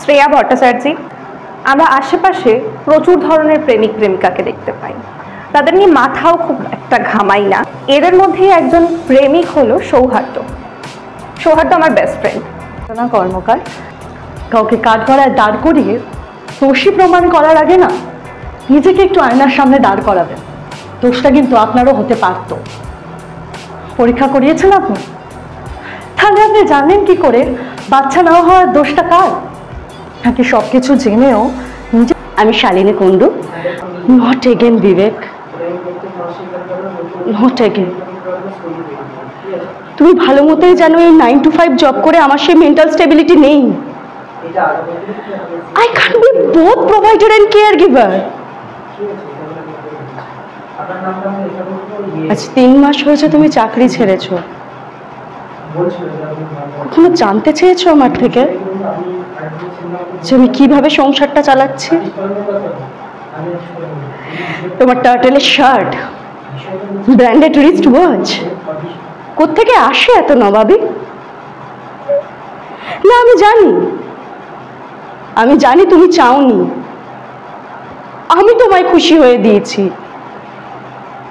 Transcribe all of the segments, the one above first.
শ্রেয়া ভট্টাচার্য। আমরা আশেপাশে প্রচুর ধরনের প্রেমিক প্রেমিকাকে দেখতে পাই, তাদের নিয়ে মাথাও খুব একটা ঘামাই না। এদের মধ্যেই একজন প্রেমিক হলো সৌহার্দ্য। সৌহার্দ্য আমার বেস্ট ফ্রেন্ড। কর্মকার কাউকে কাঠগড়ায় দাঁড় করিয়ে দোষী প্রমাণ করার আগে না নিজেকে একটু আয়নার সামনে দাঁড় করাবেন। দোষটা কিন্তু আপনারও হতে পারত। পরীক্ষা করিয়েছেন আপনি? তাহলে আপনি জানেন কি করে বাচ্চা না হওয়ার দোষটা কার? নাকি সবকিছু জেনেও নিজে? আমি Shalini Kundu. Not again Vivek, not again. তুমি ভালো মতোই জানো এই 9 to 5 জব করে আমার সেই মেন্টাল স্টেবিলিটি নেই। I can't be both provider and caregiver. আজ 3 মাস হয়েছে তুমি চাকরি ছেড়েছো। কখনো জানতে চেয়েছো আমার থেকে যে আমি কিভাবে সংসারটা চালাচ্ছি? তোমার টার্টেলের শার্ট, ব্র্যান্ডেড রিস্ট ওয়াচ কোত্থেকে আসে এত নবাবী? না, আমি জানি তুমি চাওনি, আমি তোমায় খুশি হয়ে দিয়েছি,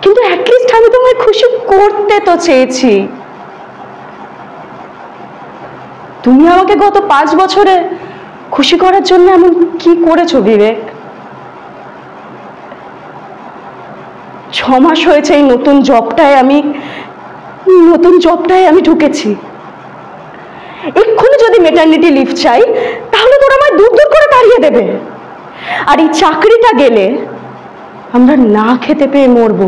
কিন্তু অ্যাটলিস্ট আমি তোমায় খুশি করতে তো চেয়েছি। তুমি আমাকে গত 5 বছরে খুশি করার জন্য এমন কি করেছো বিবেক? 6 মাস হয়েছে এই নতুন জবটায় আমি ঢুকেছি। এক্ষুনি যদি ম্যাটারনিটি লিভ চাই তাহলে তোরা আমায় দূর দূর করে তাড়িয়ে দেবে। আর এই চাকরিটা গেলে আমরা না খেতে পেয়ে মরবো।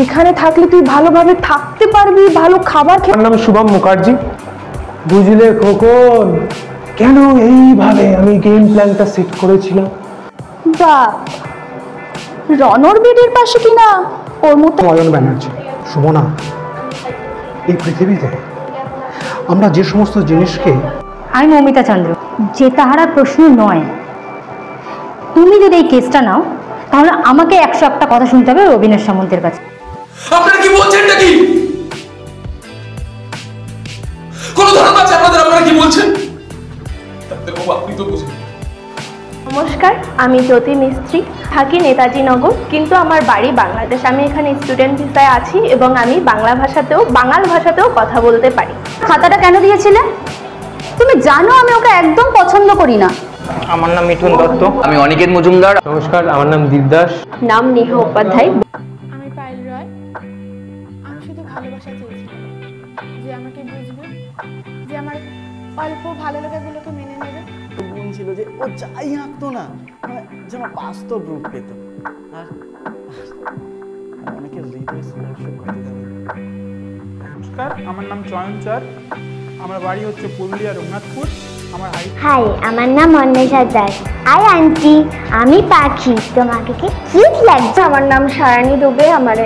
এখানে থাকলে তুই ভালোভাবে থাকতে পারবি, ভালো খাবার খেয়ে। আমার নাম শুভম মুখার্জি। বুঝলে খোকন, কেন এইভাবে আমি গেম প্ল্যানটা সেট করেছিলাম? বাহ, রনর বেডের পাশে কিনা ওর মতো অয়ন ব্যানার্জি। সুমনা, এই পৃথিবীতে আমরা যে সমস্ত জিনিসকে, আমি মৌমিতা চন্দ্র, যে তাহারা প্রশ্ন নয়। তুমি যদি এই কেসটা নাও তাহলে আমাকে 101টা কথা শুনতে হবে অবিনাশ সামন্তের কাছে। আপনারা কি বলছেন নাকি? কোন ধারণা আছে আপনাদের? আপনারা কি বলছেন? আপনি তো বুঝেন। নমস্কার, আমি জ্যোতি মিস্ত্রি, থাকি নেতাজি নগর, কিন্তু আমার বাড়ি বাংলাদেশ। আমি এখানে স্টুডেন্ট ভিসায় আছি এবং আমি বাংলা ভাষাতেও কথা বলতে পারি। খাতাটা কেন দিয়েছিলে? তুমি জানো আমি ওকে একদম পছন্দ করি না। আমার নাম মিঠুন দত্ত। আমি অনিকেত মজুমদার। নমস্কার, আমার নাম দীপদাস। নাম নেহা উপাধ্যায়। আমি পায়েল রয়। আমি শুধু ভালোবাসা চেয়েছিলাম, যে আমাকে বুঝবে, যে আমার অল্প ভালো লাগাগুলোকে মেনে নেবে। গুণ ছিল যে ও যাই আঁকতো না যেন বাস্তব রূপ পেত, আর অনেকের হৃদয় স্পর্শ করতে যাবে। নমস্কার, আমার নাম চয়ন চার। আমার বাড়ি হচ্ছে পুরুলিয়া রঘুনাথপুর। হাই, আমার নাম অন্বেষা দাস। হাই আন্টি, আমি পাখি। তোমাকে কি কিউট লাগছে? আমার নাম সারানী দুবে। আমার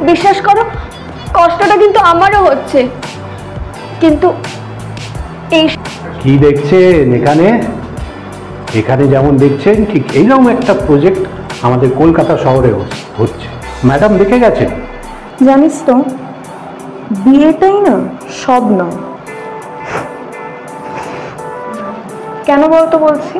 বিশ্বাস করো, কষ্টটা কিন্তু আমারও হচ্ছে, কিন্তু এই কি দেখছেন এখানে যেমন দেখছেন ঠিক এইরকম একটা প্রজেক্ট আমাদের কলকাতা শহরে হচ্ছে। ম্যাডাম দেখে গেছেন? জানিস তো, বিয়েটাই না সব নয়। কেন বলতো বলছি?